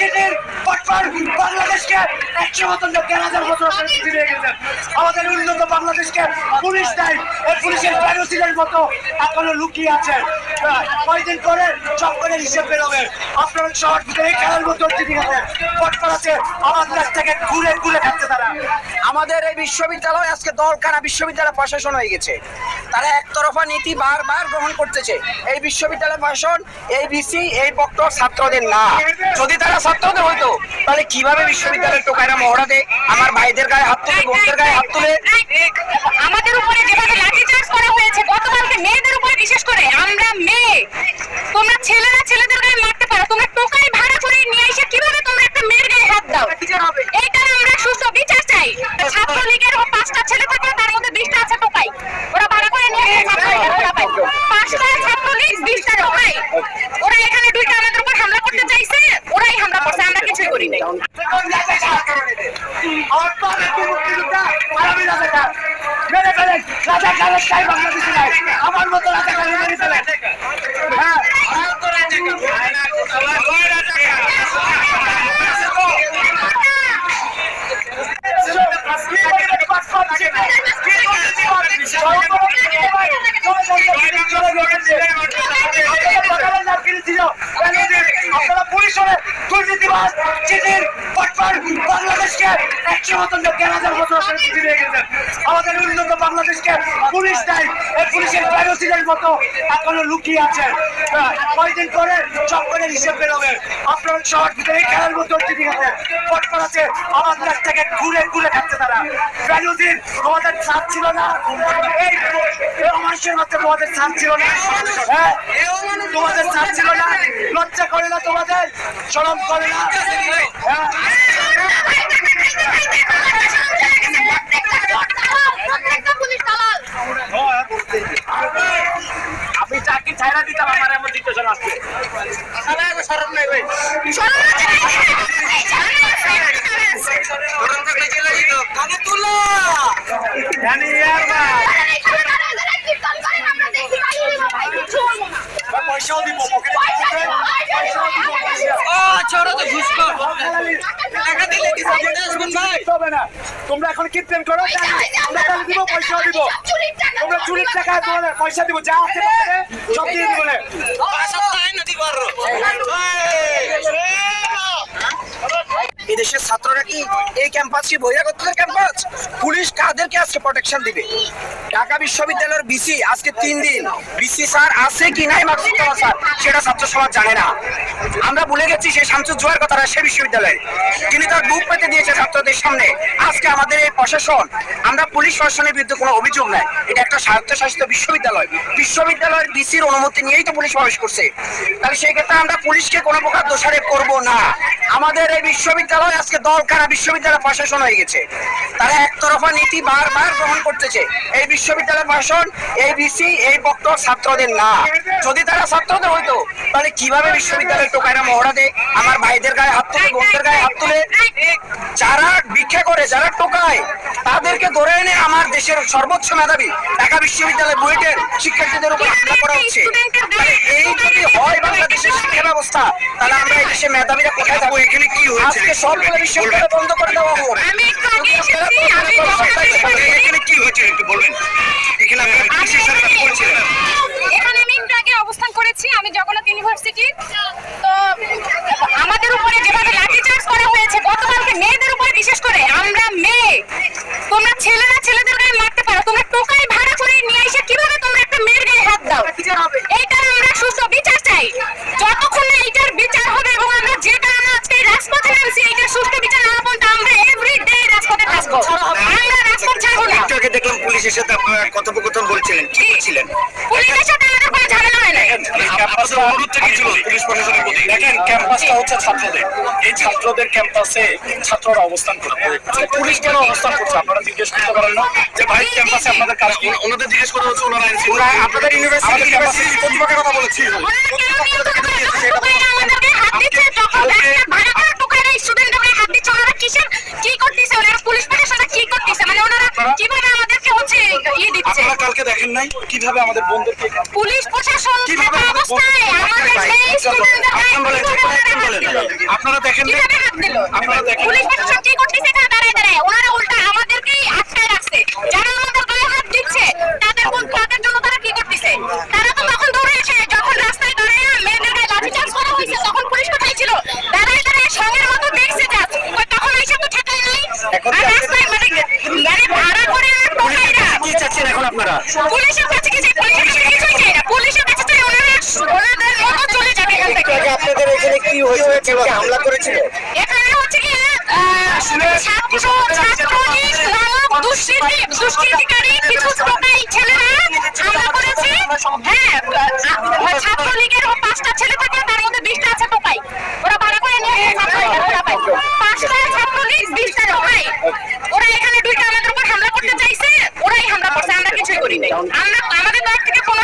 চিঠির পটপট বাংলাদেশকে 100 বছর 1000 বছর ফিরে গেছেন। আমাদের উন্নত বাংলাদেশকে পুলিশ নাই, এই পুলিশের প্যারোসিলের মতো এখনো লুকিয়ে আছে। কয়েকদিন পরে চক্করের হিসেব বেরোবে। আপনারা শহর থেকে খেলার মতো চিঠি গেছেন, পটপট আছে আমাদের কাছ থেকে ঘুরে ঘুরে খাচ্ছে তারা। আমাদের এই বিশ্ববিদ্যালয় আজকে দলকানা বিশ্ববিদ্যালয় প্রশাসন হয়ে গেছে। তারা একতরফা নীতি বারবার গ্রহণ করতেছে। এই বিশ্ববিদ্যালয় প্রশাসন, এই বিসি, এই বক্তব্য ছাত্রদের না। যদি তারা ছাত্রদের হইতো তাহলে কিভাবে বিশ্ববিদ্যালয়ের টোকাইরা মহড়া দেয়, আমার ভাইদের গায়ে হাত তুলে, বোনদের গায়ে হাত তুলে। আমাদের উপরে যেভাবে লাঠিচার্জ করা হয়েছে, গতকালকে মেয়েদের উপরে, বিশেষ করে আমরা মেয়ে, তোমরা ছেলেরা ছেলেদের গায়ে মারতে পারো, তোমরা টোকাই ভাড়া করে নিয়ে এসে কিভাবে তোমরা একটা মেয়ের গায়ে হাত দাও? এইটার আমরা সুস্থ বিচার চাই। ছাত্রলীগের 5টা ছেলে থাকলে তার মধ্যে 20টা আছে টোকাই, ওরা ভাড়া করে নিয়ে এসে ছাত্রলীগের ওরা পায়। 5টা ছাত্রলীগ, 20টা টোকাই, ওরা এখানে দুইটা আমাদের উপর হামলা করতে চাইছে, ওরাই হামলা করছে, আমরা কিছুই করি নাই। আমার মতো রাজা কালী মেরে ফেলেন। আপনারা পুলিশ হলে দুর্নীতিবাদ চিঠির পটপট বাংলাদেশকে 100 বছর 1000 বছর ফিরে গেছেন। আমাদের উন্নত বাংলাদেশকে পুলিশ নাই, এই পুলিশের প্যারোসিলের মতো এখনো লুকিয়ে আছে। কয়েকদিন পরে চক্করের হিসেব বেরোবে। আপনারা শহর থেকে খেলার মতো চিঠি গেছেন, পটপট আছে আমাদের কাছ থেকে ঘুরে ঘুরে খাচ্ছে তারা। বেনজির তোমাদের ছাড় ছিল না, এই মানুষের মধ্যে তোমাদের ছাড় ছিল না, হ্যাঁ তোমাদের ছাড় ছিল না, লজ্জা করে না তোমাদের, শরম করে না? হ্যাঁ আমি চাকরি ছাইরা দিতাম, আমার এমন সিচুয়েশন আসছে। শরম নেই ভাই, পয়সাও দিব, তোমরা এখন কীর্তন করো, আমরা দিব, পয়সাও দিব, তোমরা চুরির টাকা পয়সা দিব, যা আছে সব দিয়ে দিব। এদেশের ছাত্ররা কি এই ক্যাম্পাস কি বহিরাগতদের ক্যাম্পাস? পুলিশ কাদেরকে আজকে প্রোটেকশন দিবে? ঢাকা বিশ্ববিদ্যালয়ের বিসি আজকে 3 দিন, বিসি স্যার আছে কি নাই মাকসুদুল্লাহ স্যার সেটা ছাত্র সমাজ জানে না। আমরা ভুলে গেছি সেই শামসুজ্জোয়ার কথা রাজশাহী বিশ্ববিদ্যালয়ে, তিনি তার বুক পেতে দিয়েছে ছাত্রদের সামনে। আজকে আমাদের এই প্রশাসন, আমরা পুলিশ প্রশাসনের বিরুদ্ধে কোনো অভিযোগ নাই, এটা একটা স্বায়ত্তশাসিত বিশ্ববিদ্যালয়, বিশ্ববিদ্যালয়ের বিসির অনুমতি নিয়েই তো পুলিশ প্রবেশ করছে। তাহলে সেই ক্ষেত্রে আমরা পুলিশকে কোনো প্রকার দোষারোপ করবো না। আমাদের এই বিশ্ববিদ্যালয় আজকে দলকানা বিশ্ববিদ্যালয় প্রশাসন হয়ে গেছে। তারা একতরফা নীতি বারবার গ্রহণ করতেছে। এই বিশ্ববিদ্যালয় প্রশাসন, এই বিসি, এই বক্তব্য ছাত্রদের না। যদি তারা ছাত্রদের হইতো তাহলে কিভাবে বিশ্ববিদ্যালয়ের টোকাইরা মহড়া দেয়, আমার ভাইদের গায়ে হাত তুলে, বোনদের গায়ে হাত তুলে। যারা ভিক্ষা করে, যারা টোকায়, তাদেরকে ধরে এনে আমার দেশের সর্বোচ্চ মেধাবী ঢাকা বিশ্ববিদ্যালয় বুয়েটের শিক্ষার্থীদের উপর হামলা করা হচ্ছে। এই যদি হয় বাংলাদেশের শিক্ষা ব্যবস্থা, তাহলে আমরা এই দেশে মেধাবীরা কোথায় থাকবো? এখানে কি হয়েছে? আজকে সবগুলো বিশ্ববিদ্যালয় বন্ধ করে দেওয়া হোক। এখানে কি হয়েছে একটু বলবেন? এখানে এখানে আমি একটু আগে অবস্থান করেছি, আমি জগন্নাথ ইউনিভার্সিটি। তো আমাদের উপরে যেভাবে লাঠিচার্জ করা হয়েছে, গতকালকে মেয়েদের উপরে, বিশেষ করে আমরা মেয়ে, তোমরা ছেলেরা ছেলেদের গায়ে মারতে পারো, তোমরা টোকাই ভাড়া করে নিয়ে এসে কিভাবে তোমরা একটা মেয়ের গায়ে হাত দাও? এইটার আমরা সুস্থ বিচার চাই। যতক্ষণ না এইটার বিচার হবে এবং আমরা যে কারণে আজকে রাজপথে নামছি, এইটার সুস্থ বিচার না পর্যন্ত আমরা এভরিডে রাজপথে থাকবো, আমরা রাজপথ ছাড়বো না। একটু আগে দেখলাম পুলিশের সাথে আপনারা কথোপকথন বলছিলেন, কি ছিলেন? পুলিশের সাথে আমাদের কোনো ঝামেলা হয় না। দেখেন, ক্যাম্পাসটা হচ্ছে ছাত্রদের, এই ছাত্রদের ক্যাম্পাসে ছাত্ররা অবস্থান করবে। পুলিশ কেন অবস্থান করছে আপনারা জিজ্ঞেস করতে পারেন না যে ভাই ক্যাম্পাসে আপনাদের কাজ কি? ওনাদের জিজ্ঞেস করা হচ্ছে, ওনারা আপনাদের ইউনিভার্সিটির প্রতিপক্ষের কথা বলেছি। পুলিশ প্রশাসন কি করতেছে, মানে ওনারা কিভাবে আমাদেরকে হচ্ছে ইয়ে দিচ্ছে। আমাদেরকে দেখেন নাই কিভাবে আমাদের বন্ধুকে পুলিশ প্রশাসন কিভাবে থাকা অবস্থায় আমাদের সেই স্টুডেন্টদের আপনারা দেখেন নাই? কিভাবে হাত দিল? আপনারা দেখেন পুলিশ প্রশাসন কি করতেছে এখানে দাঁড়ায় দাঁড়ায়? ওনারা উল্টা আমাদেরকেই আটকায় রাখছে। যারা আমাদের গায়ে হাত দিচ্ছে তাদের জন্য তারা কি করতেছে? তারা তো তখন দৌড়ে এসে যখন রাস্তায় দাঁড়ায় মেয়েদের গায়ে লাঠিচার্জ করা হয়েছে তখন পুলিশ কোথায় ছিল? দাঁড়ায় দাঁড়ায় সঙ্গের মতো দেখছে যা তখন এইসব তো ঠেকায় নাই। আর রাস্তায় মানে গাড়ি ভাড়া করে আর টোকাইরা কি চাচ্ছেন এখন আপনারা? পুলিশের কাছে কি চাই? পুলিশের কাছে কিছুই চাই না। পুলিশের কাছে চাই ওনাদের মতো চলে যাবে এখান থেকে। আপনাদের এখানে কি হয়েছে? কেউ কি হামলা করেছিল? এখানে হচ্ছে কি ছাত্রলীগ নামক দুষ্কৃতিকারী কিছু টোকাই ছেলেরা হামলা করেছে। হ্যাঁ, ছাত্রলীগের 5টা ছেলে থাকে তার মধ্যে 20টা আছে টোকাই। ওরা ভাড়া করে নিয়ে গেছে ছাত্রলীগের টোকাই। 5টা ছাত্রলীগ 20টা টোকাই। ওরা এখানে ঢুকে আমাদের উপর হামলা করতে চাইছে। ওরাই হামলা করছে, আমরা কিছুই করি নাই। আমাদের তরফ থেকে কোনো